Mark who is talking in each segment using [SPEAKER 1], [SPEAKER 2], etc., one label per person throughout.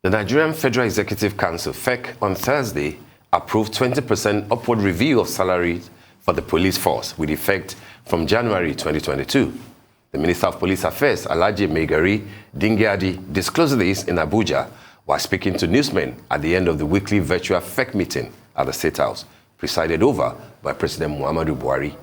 [SPEAKER 1] The Nigerian Federal Executive Council, FEC, on Thursday approved 20% upward review of salaries for the police force with effect from January 2022. The Minister of Police Affairs, Alhaji Megari Dingyadi, disclosed this in Abuja while speaking to newsmen at the end of the weekly virtual FEC meeting at the State House, presided over by President Muhammadu Buhari.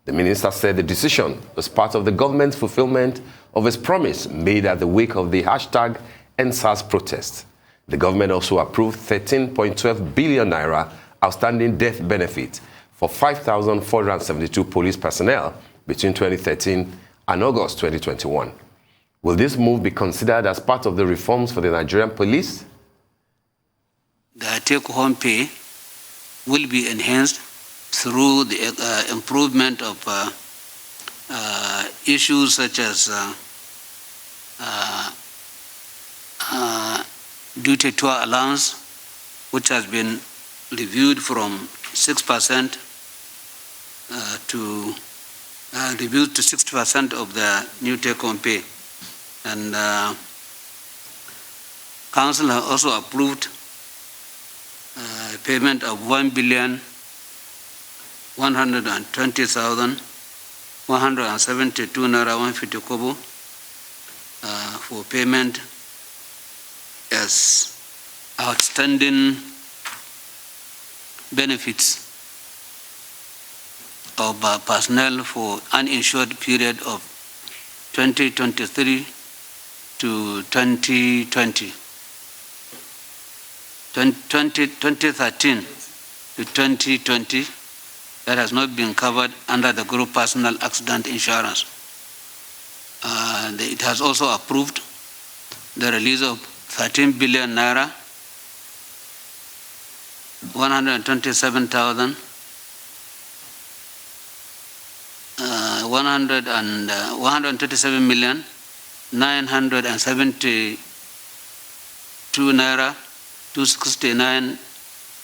[SPEAKER 1] The minister said the decision was part of the government's fulfillment of its promise made at the wake of the hashtag EndSARS protests. The government also approved 13.12 billion naira outstanding death benefit for 5,472 police personnel between 2013 and August 2021. Will this move be considered as part of the reforms for the Nigerian police?
[SPEAKER 2] The take-home pay will be enhanced through the improvement of issues such as duty tour allowance, which has been reviewed from 6% to 60% of the new take-home pay. And Council has also approved payment of 1,120,172 naira 150 kobo for payment as outstanding benefits of personnel for uninsured period of 2023 to 2020. 2013 to 2020 that has not been covered under the group personal accident insurance. It has also approved the release of 13 billion naira, 127,000, 127 million 972 naira 269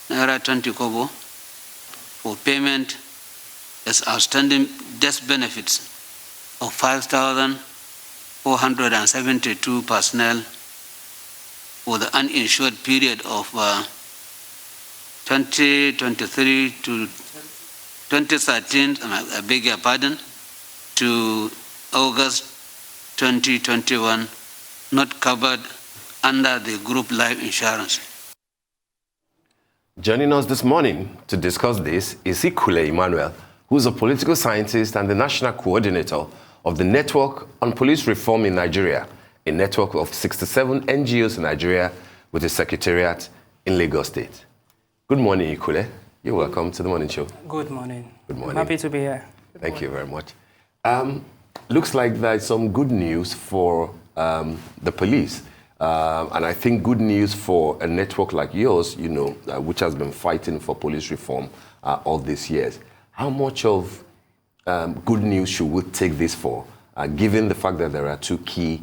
[SPEAKER 2] naira 20 kobo for payment as outstanding death benefits of 5,472 personnel for the uninsured period of 2023 to 2013, I beg your pardon, to August 2021, not covered under the group life insurance.
[SPEAKER 1] Joining us this morning to discuss this is Ikule Emmanuel, who is a political scientist and the national coordinator of the Network on Police Reform in Nigeria, a network of 67 NGOs in Nigeria with a secretariat in Lagos State. Good morning, Ikule. You're welcome to the morning show.
[SPEAKER 3] Good morning.
[SPEAKER 1] Good morning.
[SPEAKER 3] I'm happy to be here.
[SPEAKER 1] Thank you very much. Looks like there's some good news for the police. And I think good news for a network like yours, you know, which has been fighting for police reform all these years. How much of good news should we take this for, given the fact that there are two key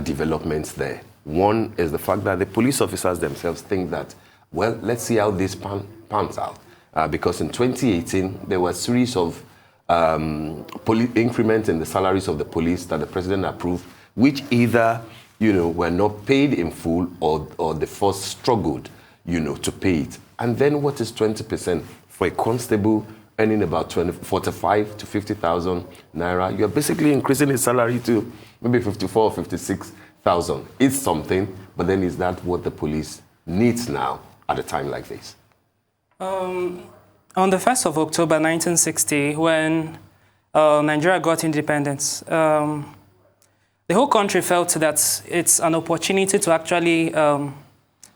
[SPEAKER 1] developments there? One is the fact that the police officers themselves think that, well, let's see how this pans out. Because in 2018, there were a series of increments in the salaries of the police that the president approved, which either, you know, were not paid in full or the force struggled, you know, to pay it. And then what is 20% for a constable earning about 45 to 50,000 naira? You're basically increasing his salary to maybe 54 or 56,000. It's something, but then is that what the police needs now at a time like this?
[SPEAKER 3] On the 1st of October 1960, when Nigeria got independence, the whole country felt that it's an opportunity to actually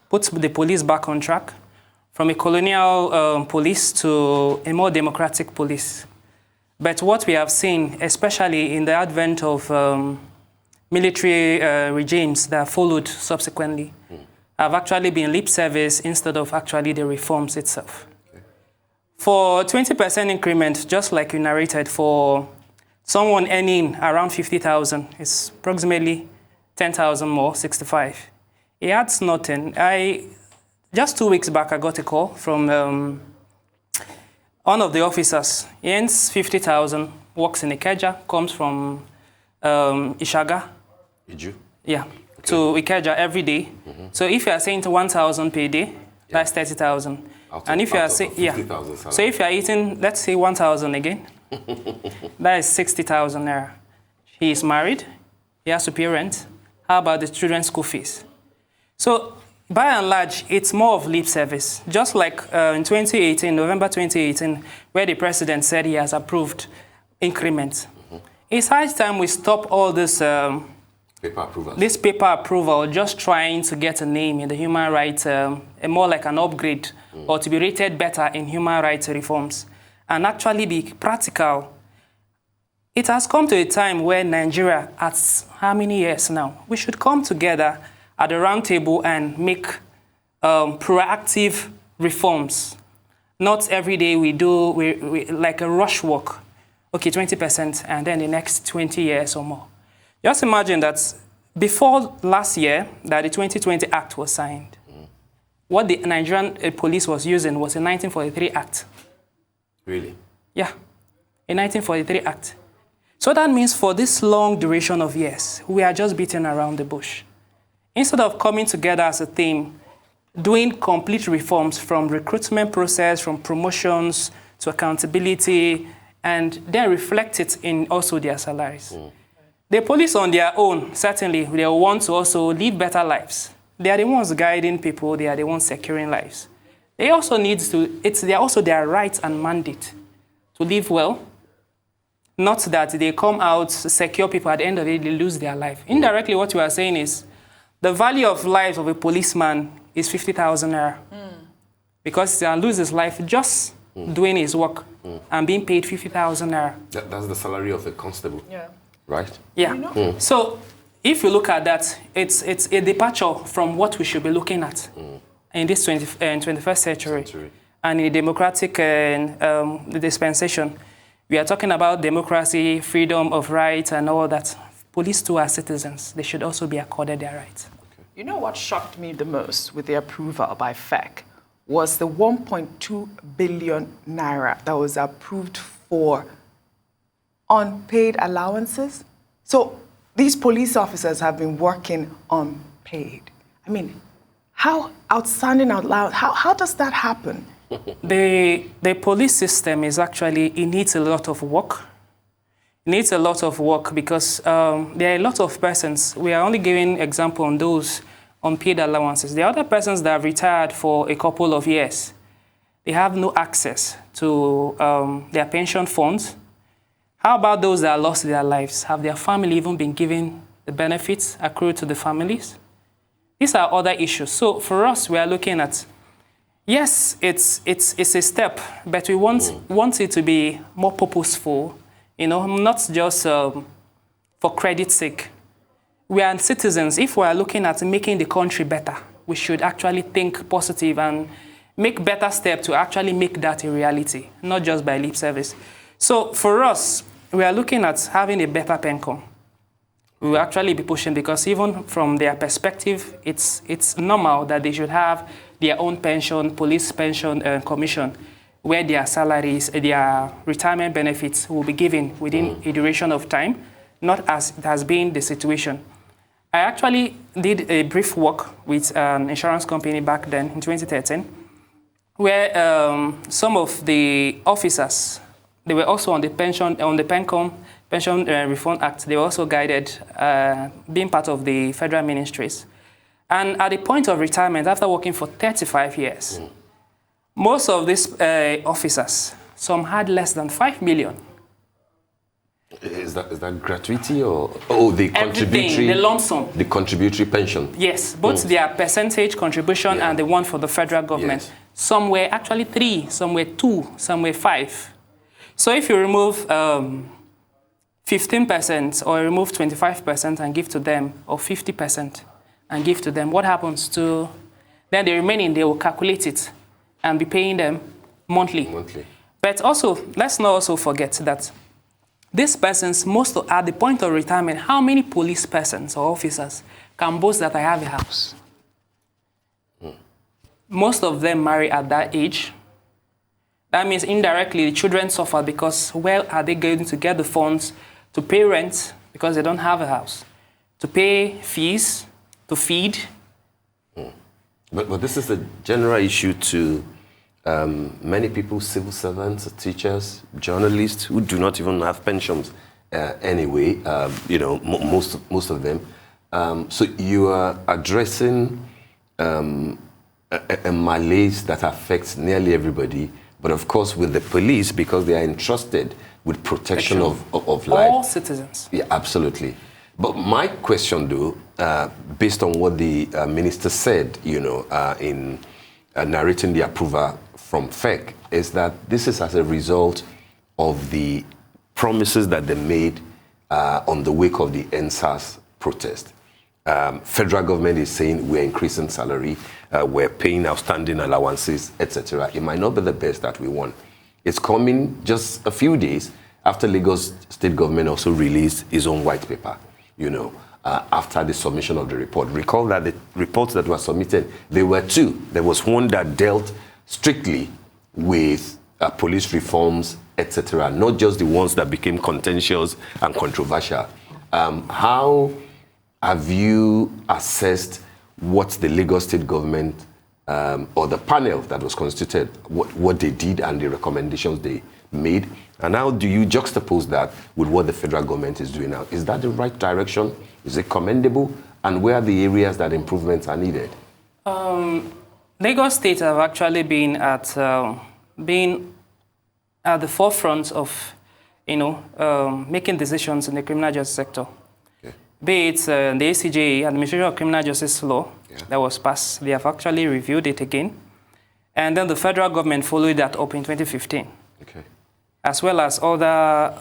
[SPEAKER 3] put the police back on track from a colonial police to a more democratic police. But what we have seen, especially in the advent of military regimes that followed subsequently, have actually been lip service instead of actually the reforms itself. Okay. For 20% increment, just like you narrated, for someone earning around 50,000, it's approximately 10,000 more, 65. It adds nothing. Just 2 weeks back, I got a call from one of the officers. He earns 50,000, works in Ikeja, comes from Ishaga.
[SPEAKER 1] Did you?
[SPEAKER 3] Yeah. to Ikeja every day. So if you are saying to 1,000 per day, that's 30,000. And if you are saying, so if you are eating, let's say 1,000 again, that is 60,000 naira. He is married, he has to pay rent. How about the children's school fees? So by and large, it's more of lip service. Just like in 2018, November 2018, where the president said he has approved increment. It's high time we stop all this paper approval, just trying to get a name in the human rights, more like an upgrade, or to be rated better in human rights reforms, and actually be practical. It has come to a time where Nigeria, at how many years now, we should come together at the round table and make proactive reforms. Not every day we do like a rush work. Okay, 20%, and then the next 20 years or more. Just imagine that before last year, that the 2020 Act was signed, what the Nigerian police was using was a 1943 Act.
[SPEAKER 1] Really?
[SPEAKER 3] Yeah, a 1943 Act. So that means for this long duration of years, we are just beating around the bush. Instead of coming together as a team, doing complete reforms from recruitment process, from promotions to accountability, and then reflect it in also their salaries. The police on their own, certainly, they want to also live better lives. They are the ones guiding people, they are the ones securing lives. They also need to, they are also their right and mandate to live well, not that they come out, secure people, at the end of the day, they lose their life. Indirectly, what you are saying is, the value of life of a policeman is 50,000 naira. Because he loses his life just doing his work and being paid 50,000 naira.
[SPEAKER 1] That's the salary of a constable, right?
[SPEAKER 3] Yeah. You know? So if you look at that, it's a departure from what we should be looking at in this 21st century. And in a democratic dispensation. We are talking about democracy, freedom of rights, and all that. Police too are citizens. They should also be accorded their rights.
[SPEAKER 4] Okay. You know what shocked me the most with the approval by FEC was the 1.2 billion naira that was approved for unpaid allowances. So these police officers have been working unpaid. I mean, how outstanding out loud, how does that happen?
[SPEAKER 3] The police system is actually, it needs a lot of work. It needs a lot of work because there are a lot of persons. We are only giving example on those unpaid allowances. The other persons that have retired for a couple of years, they have no access to their pension funds. How about those that lost their lives? Have their family even been given the benefits accrued to the families? These are other issues. So for us, we are looking at, yes, it's a step, but we want it to be more purposeful, you know, not just for credit's sake. We are citizens. If we are looking at making the country better, we should actually think positive and make better steps to actually make that a reality, not just by lip service. So for us, we are looking at having a better PENCOM. We will actually be pushing because even from their perspective, it's normal that they should have their own pension, police pension commission, where their salaries, their retirement benefits will be given within a duration of time, not as it has been the situation. I actually did a brief work with an insurance company back then in 2013, where some of the officers, they were also on the PENCOM, Pension Reform Act. They were also guided, being part of the federal ministries. And at the point of retirement, after working for 35 years, most of these officers, some had less than 5 million.
[SPEAKER 1] Is that gratuity or the contributory?
[SPEAKER 3] Everything, the lump sum.
[SPEAKER 1] The contributory pension?
[SPEAKER 3] Yes, both their percentage contribution and the one for the federal government. Yes. Some were actually 3, some were 2, some were 5. So if you remove 15% or remove 25% and give to them, or 50% and give to them, what happens to, then the remaining, they will calculate it and be paying them monthly. But also, let's not also forget that these persons, at the point of retirement, how many police persons or officers can boast that I have a house? Most of them marry at that age. That means indirectly the children suffer because where are they going to get the funds to pay rent because they don't have a house, to pay fees, to feed.
[SPEAKER 1] But this is a general issue to many people, civil servants, teachers, journalists who do not even have pensions anyway, you know, most of them. So you are addressing a malaise that affects nearly everybody, but of course with the police, because they are entrusted with protection of life.
[SPEAKER 3] All citizens.
[SPEAKER 1] Yeah, absolutely. But my question, though, based on what the minister said, you know, in narrating the approval from FEC, is that this is as a result of the promises that they made on the wake of the NSAS protest. Federal government is saying we're increasing salary, we're paying outstanding allowances, etc. It might not be the best that we want. It's coming just a few days after Lagos state government also released its own white paper, you know, after the submission of the report. Recall that the reports that were submitted, there were two. There was one that dealt strictly with police reforms, etc., not just the ones that became contentious and controversial. How have you assessed what the Lagos state government or the panel that was constituted, what they did and the recommendations they made? And how do you juxtapose that with what the federal government is doing now? Is that the right direction? Is it commendable? And where are the areas that improvements are needed?
[SPEAKER 3] Lagos State have actually been at the forefront of, you know, making decisions in the criminal justice sector. Okay. Be it the ACJ, Administration of Criminal Justice Law, that was passed. They have actually reviewed it again. And then the federal government followed that up in 2015. Okay. As well as other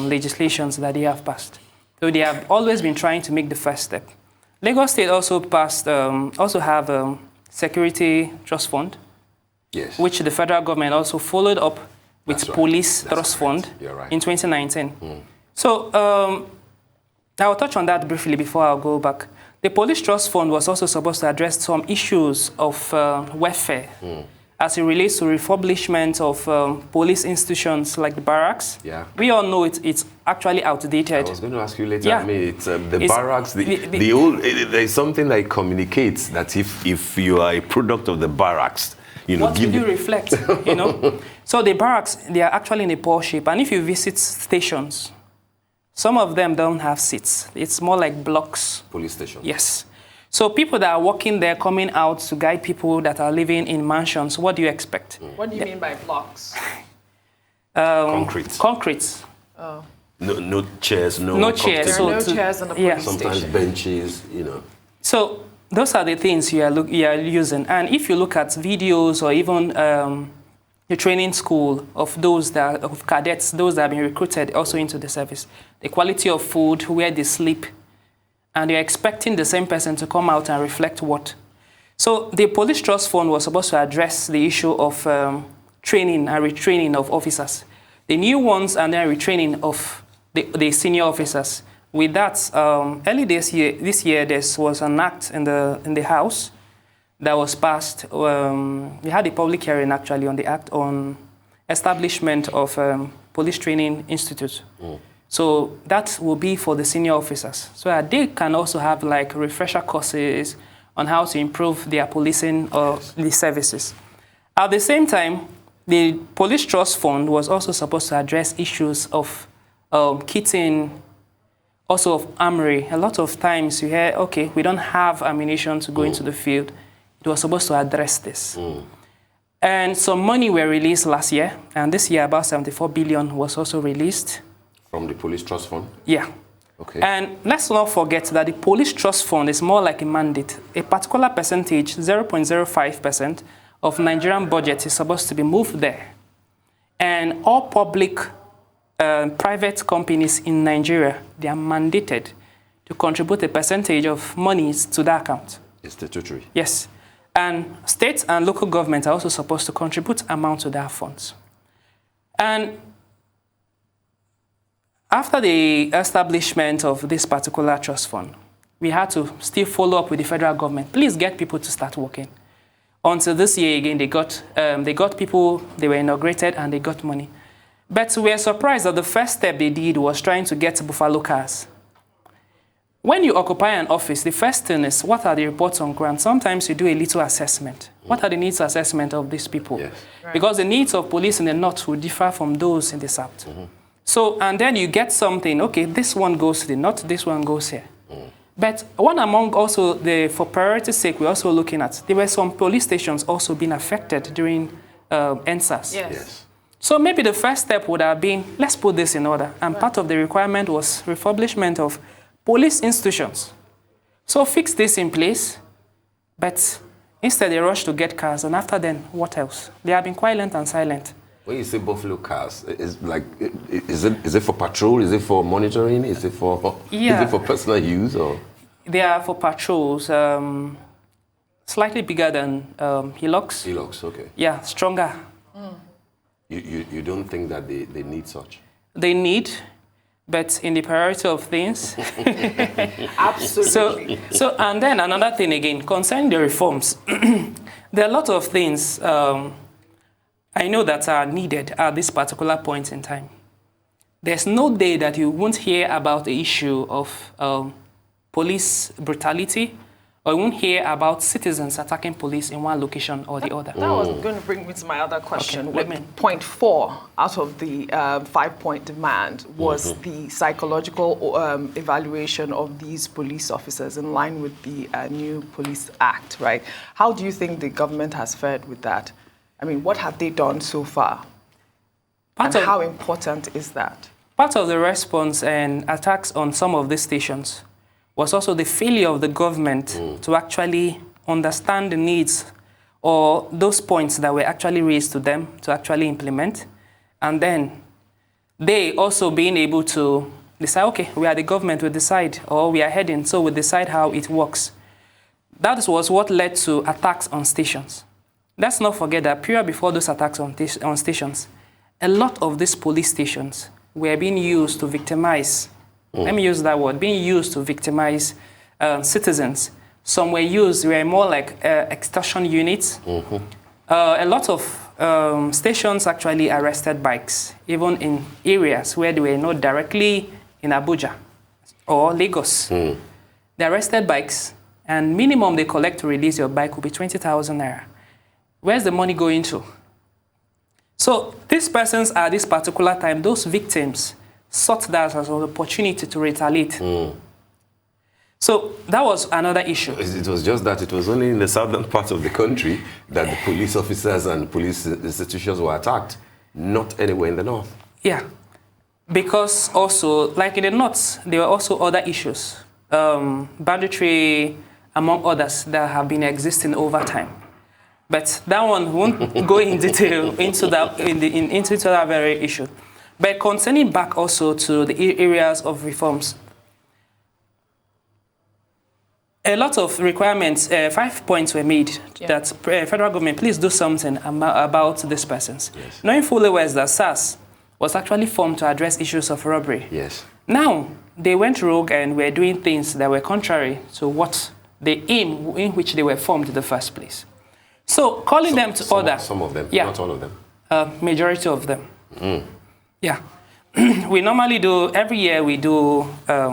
[SPEAKER 3] legislations that they have passed. So they have always been trying to make the first step. Lagos State also passed, also have a security trust fund, yes, which the federal government also followed up with police trust fund in 2019. So I'll touch on that briefly before I go back. The police trust fund was also supposed to address some issues of welfare as it relates to refurbishment of police institutions like the barracks. Yeah. We all know it's actually outdated.
[SPEAKER 1] I was going to ask you later. Yeah. I mean, it's the barracks, the old, there's something that communicates that if you are a product of the barracks, you know,
[SPEAKER 3] what do you reflect, you know? So the barracks, they are actually in a poor shape. And if you visit stations, some of them don't have seats. It's more like blocks.
[SPEAKER 1] Police stations.
[SPEAKER 3] Yes. So people that are working there, coming out to guide people that are living in mansions, what do you expect?
[SPEAKER 4] What do you mean by blocks?
[SPEAKER 1] Concrete.
[SPEAKER 3] Concrete.
[SPEAKER 4] Oh.
[SPEAKER 1] No chairs,
[SPEAKER 3] no chairs.
[SPEAKER 4] There are no chairs in the police station.
[SPEAKER 1] Sometimes benches, you know.
[SPEAKER 3] So those are the things you are using. And if you look at videos or even the training school of of cadets, those that have been recruited also into the service, the quality of food, where they sleep, and you're expecting the same person to come out and reflect what. So the police trust fund was supposed to address the issue of training and retraining of officers. The new ones and then retraining of the senior officers. With that, early this year, there was an act in the House that was passed. We had a public hearing actually on the act on establishment of police training institute. So that will be for the senior officers, so that they can also have like refresher courses on how to improve their policing of the services. At the same time, the police trust fund was also supposed to address issues of kitting, also of armory. A lot of times you hear, okay, we don't have ammunition to go into the field. It was supposed to address this. And some money were released last year, and this year about 74 billion was also released.
[SPEAKER 1] From the police trust fund?
[SPEAKER 3] Yeah. Okay. And let's not forget that the police trust fund is more like a mandate. A particular percentage, 0.05% of Nigerian budget is supposed to be moved there. And all public private companies in Nigeria, they are mandated to contribute a percentage of monies to that account.
[SPEAKER 1] It's statutory.
[SPEAKER 3] Yes. And states and local governments are also supposed to contribute amount to their funds. And after the establishment of this particular trust fund, we had to still follow up with the federal government. Please get people to start working. Until this year again, they got people, they were inaugurated and they got money. But we were surprised that the first step they did was trying to get Buffalo cars. when you occupy an office, the first thing is, what are the reports on ground? Sometimes you do a little assessment. What are the needs assessment of these people?
[SPEAKER 1] Yes.
[SPEAKER 3] Right. Because the needs of police in the north will differ from those in the south. So, and then you get something, okay, this one goes to the north, this one goes here. But one among also, for priority's sake, we're also looking at, there were some police stations also being affected during NSAS.
[SPEAKER 1] Yes.
[SPEAKER 3] So maybe the first step would have been, let's put this in order. And part of the requirement was refurbishment of police institutions. So fix this in place, but instead they rush to get cars, and after then, what else? They have been quiet and silent.
[SPEAKER 1] When you say Buffalo cars, is it for patrol? Is it for monitoring? Is it for personal use? Or
[SPEAKER 3] they are for patrols. Slightly bigger than Hilux.
[SPEAKER 1] Hilux, okay.
[SPEAKER 3] Yeah, stronger.
[SPEAKER 1] You don't think that they need such?
[SPEAKER 3] They need, but in the priority of things.
[SPEAKER 4] Absolutely.
[SPEAKER 3] So, and then another thing again, concerning the reforms, there are a lot of things I know that are needed at this particular point in time. There's no day that you won't hear about the issue of police brutality, or you won't hear about citizens attacking police in one location or the other.
[SPEAKER 4] That was going to bring me to my other question.
[SPEAKER 3] Okay,
[SPEAKER 4] With point 4 out of the 5-point demand was the psychological evaluation of these police officers in line with the new Police Act, right? How do you think the government has fared with that? I mean, what have they done so far? And how important is that?
[SPEAKER 3] Part of the response and attacks on some of these stations was also the failure of the government to actually understand the needs or those points that were actually raised to them to actually implement. And then they also being able to decide, okay, we are the government, we decide, or we are heading, so we decide how it works. That was what led to attacks on stations. Let's not forget that period before those attacks on stations, a lot of these police stations were being used to victimize. Let me use that word, being used to victimize citizens. Some were more like extortion units. A lot of stations actually arrested bikes, even in areas where they were not directly in Abuja or Lagos. They arrested bikes, and minimum they collect to release your bike will be 20,000 naira. Where's the money going to? So these persons at this particular time, those victims, sought that as an opportunity to retaliate. So that was another issue.
[SPEAKER 1] It was just that it was only in the southern part of the country that the police officers and police institutions were attacked, not anywhere in the north.
[SPEAKER 3] Yeah, because also, like in the north, there were also other issues, banditry, among others, that have been existing over time. But that one won't go in detail into that very issue. But concerning back also to the areas of reforms, a lot of requirements, 5 points were made that federal government, please do something about these persons.
[SPEAKER 1] Yes.
[SPEAKER 3] Knowing fully well that SARS was actually formed to address issues of robbery.
[SPEAKER 1] Yes.
[SPEAKER 3] Now, they went rogue and were doing things that were contrary to what the aim in which they were formed in the first place. So calling them to order.
[SPEAKER 1] Some of them, not all of them.
[SPEAKER 3] Majority of them. Yeah. We normally do, every year we do,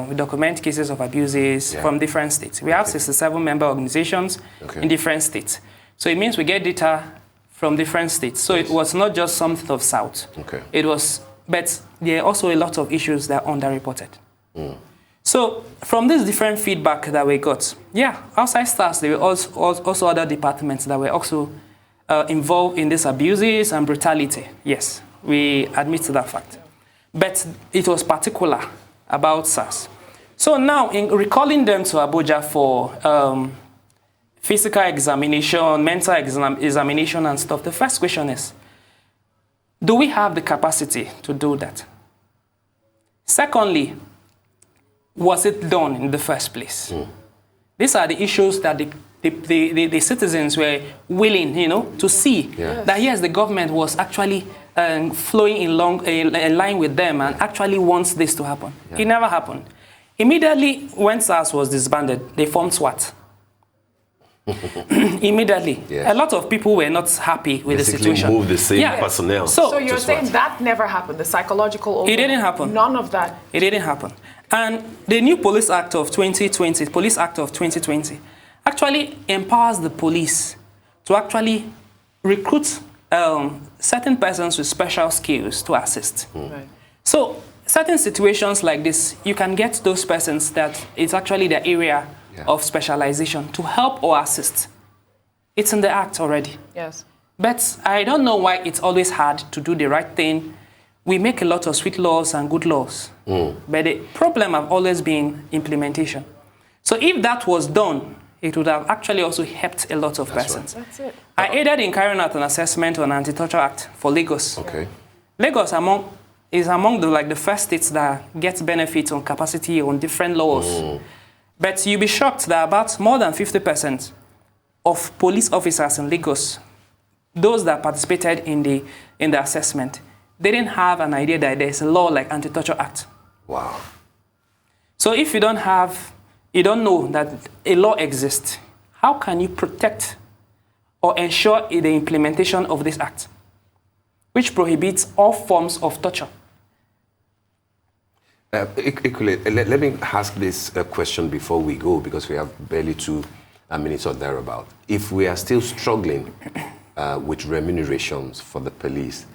[SPEAKER 3] we document cases of abuses from different states. We have 67 member organizations in different states. So it means we get data from different states. So it was not just something of South. It was, but there are also a lot of issues that are underreported. So from this different feedback that we got, outside SARS, there were also other departments that were also involved in these abuses and brutality. Yes, we admit to that fact. But it was particular about SARS. So now, in recalling them to Abuja for physical examination, mental examination and stuff, the first question is, do we have the capacity to do that? Secondly, was it done in the first place? These are the issues that the citizens were willing, to see. That yes, the government was actually flowing in line with them and actually wants this to happen. It never happened. Immediately when SARS was disbanded, they formed SWAT. Immediately. A lot of people were not happy with the situation.
[SPEAKER 1] Moved the same personnel.
[SPEAKER 4] So you're saying that never happened, the psychological overload?
[SPEAKER 3] It didn't happen.
[SPEAKER 4] None of that?
[SPEAKER 3] It didn't happen. And the new Police Act of 2020, actually empowers the police to actually recruit certain persons with special skills to assist.
[SPEAKER 4] Right.
[SPEAKER 3] So certain situations like this, you can get those persons that it's actually their area of specialization to help or assist. It's in the act already.
[SPEAKER 4] Yes.
[SPEAKER 3] But I don't know why it's always hard to do the right thing. We make a lot of sweet laws and good laws, but the problem have always been implementation. So if that was done, it would have actually also helped a lot of persons.
[SPEAKER 4] Right. That's it.
[SPEAKER 3] I aided in carrying out an assessment on Anti-Torture Act for Lagos.
[SPEAKER 1] Okay.
[SPEAKER 3] Lagos is among the first states that gets benefits on capacity on different laws. But you'll be shocked that about more than 50% of police officers in Lagos, those that participated in the assessment, they didn't have an idea that there's a law like Anti-Torture Act.
[SPEAKER 1] Wow.
[SPEAKER 3] So if you don't know that a law exists, how can you protect or ensure the implementation of this act, which prohibits all forms of torture?
[SPEAKER 1] Ikule, let me ask this question before we go, because we have barely 2 minutes or thereabout. If we are still struggling with remunerations for the police,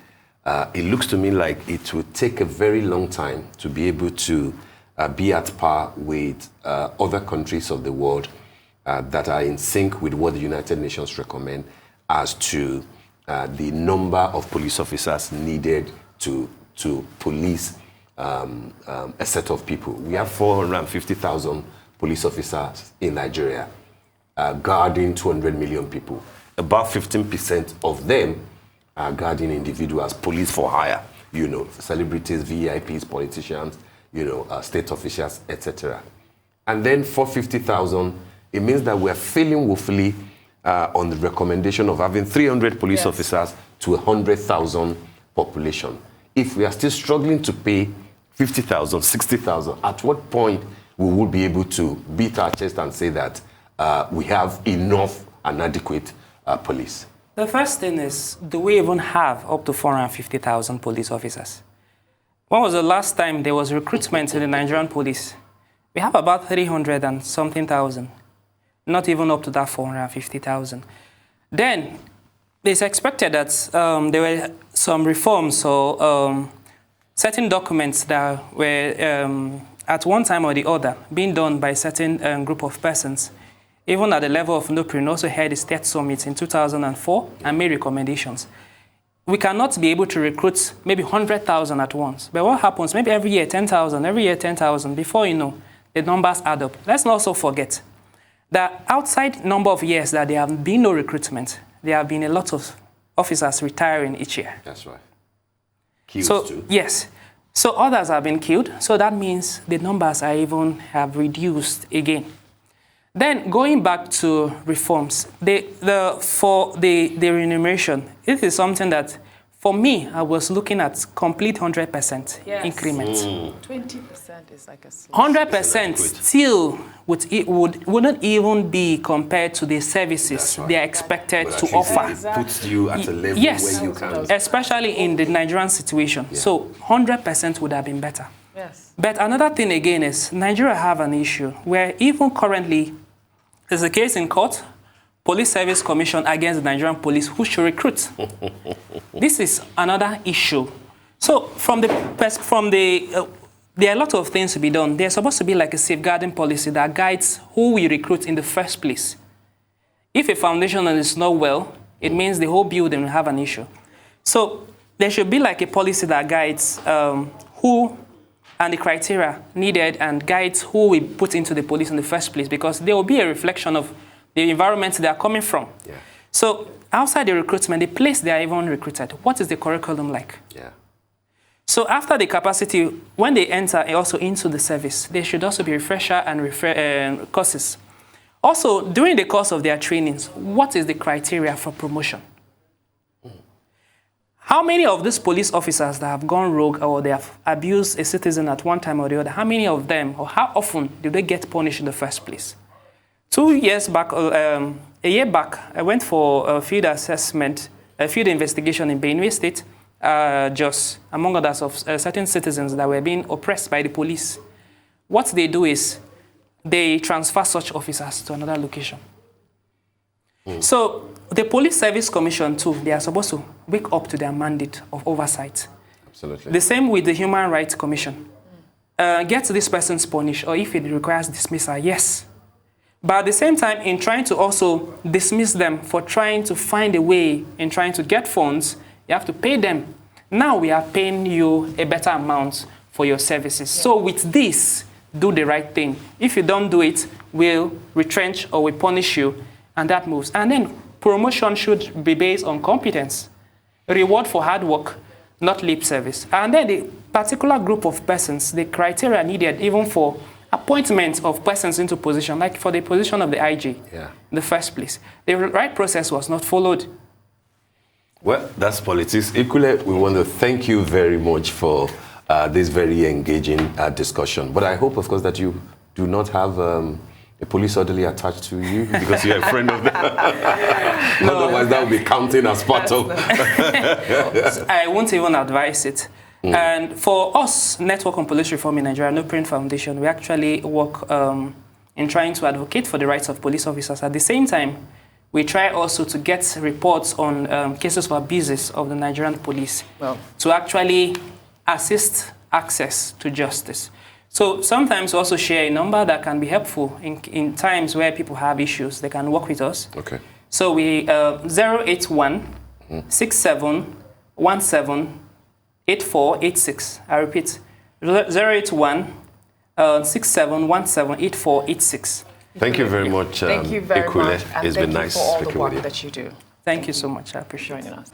[SPEAKER 1] it looks to me like it will take a very long time to be able to be at par with other countries of the world that are in sync with what the United Nations recommend as to the number of police officers needed to police a set of people. We have 450,000 police officers in Nigeria guarding 200 million people. About 15% of them are guarding individuals, police for hire, celebrities, VIPs, politicians, state officials, etc. And then 450,000, it means that we're failing woefully on the recommendation of having 300 police officers to 100,000 population. If we are still struggling to pay 50,000, 60,000, at what point we will be able to beat our chest and say that we have enough and adequate police?
[SPEAKER 3] The first thing is, do we even have up to 450,000 police officers? When was the last time there was recruitment in the Nigerian police? We have about 300 and something thousand, not even up to that 450,000. Then it's expected that there were some reforms or certain documents that were at one time or the other being done by a certain group of persons. Even at the level of NOPRIN, also held a state summit in 2004 and made recommendations. We cannot be able to recruit maybe 100,000 at once. But what happens? Maybe every year 10,000, every year 10,000. Before you know, the numbers add up. Let's not also forget that outside number of years that there have been no recruitment, there have been a lot of officers retiring each year.
[SPEAKER 1] That's right. Killed too.
[SPEAKER 3] Yes. So others have been killed. So that means the numbers are even have reduced again. Then going back to reforms, for the remuneration, it is something that, for me, I was looking at complete 100% increment.
[SPEAKER 4] 20% is like a
[SPEAKER 3] 100% still wouldn't even be compared to the services they are expected to offer.
[SPEAKER 1] It puts you at a level where you can.
[SPEAKER 3] Especially in the Nigerian situation. Yeah. So 100% would have been better.
[SPEAKER 4] Yes.
[SPEAKER 3] But another thing again is Nigeria have an issue where even currently there's a case in court, Police Service Commission against the Nigerian police who should recruit. This is another issue. So there are a lot of things to be done. There's supposed to be like a safeguarding policy that guides who we recruit in the first place. If a foundation is not well, it means the whole building will have an issue. So there should be like a policy that guides who and the criteria needed and guides who we put into the police in the first place, because there will be a reflection of the environment they are coming from. Yeah. So outside the recruitment, the place they are even recruited, what is the curriculum like? Yeah. So after the capacity, when they enter also into the service, there should also be refresher and courses. Also, during the course of their trainings, what is the criteria for promotion? How many of these police officers that have gone rogue or they have abused a citizen at one time or the other, how many of them or how often do they get punished in the first place? 2 years back, a year back, I went for a field assessment, a field investigation in Benue State, just among others of certain citizens that were being oppressed by the police. what they do is they transfer such officers to another location. So the Police Service Commission too, they are supposed to wake up to their mandate of oversight.
[SPEAKER 1] Absolutely.
[SPEAKER 3] The same with the Human Rights Commission. Get this person's punished, or if it requires dismissal, yes. But at the same time, in trying to also dismiss them for trying to find a way in trying to get funds, you have to pay them. Now we are paying you a better amount for your services. Yeah. So with this, do the right thing. If you don't do it, we'll retrench or we'll punish you, and that moves. And then promotion should be based on competence. Reward for hard work, not lip service. And then the particular group of persons, the criteria needed even for appointment of persons into position, like for the position of the IG, in the first place. The right process was not followed.
[SPEAKER 1] Well, that's politics. Ikule, we want to thank you very much for this very engaging discussion. But I hope, of course, that you do not have a police orderly attached to you because you're a friend of them. No. Otherwise, that would be counting as part of...
[SPEAKER 3] I won't even advise it. And for us, Network on Police Reform in Nigeria, NOPRIN Foundation, we actually work in trying to advocate for the rights of police officers. At the same time, we try also to get reports on cases of abuses of the Nigerian police to actually assist access to justice. So sometimes we also share a number that can be helpful in times where people have issues. They can work with us.
[SPEAKER 1] Okay.
[SPEAKER 3] So we 081 6717 8486. I repeat, 081 6717 8486.
[SPEAKER 1] Thank you very much,
[SPEAKER 4] Thank you very
[SPEAKER 1] Ikule.
[SPEAKER 4] much. And
[SPEAKER 1] it's been nice
[SPEAKER 4] for all
[SPEAKER 1] speaking
[SPEAKER 4] the work
[SPEAKER 1] with you.
[SPEAKER 4] that you do.
[SPEAKER 3] Thank you so much. I appreciate it.
[SPEAKER 4] Joining us.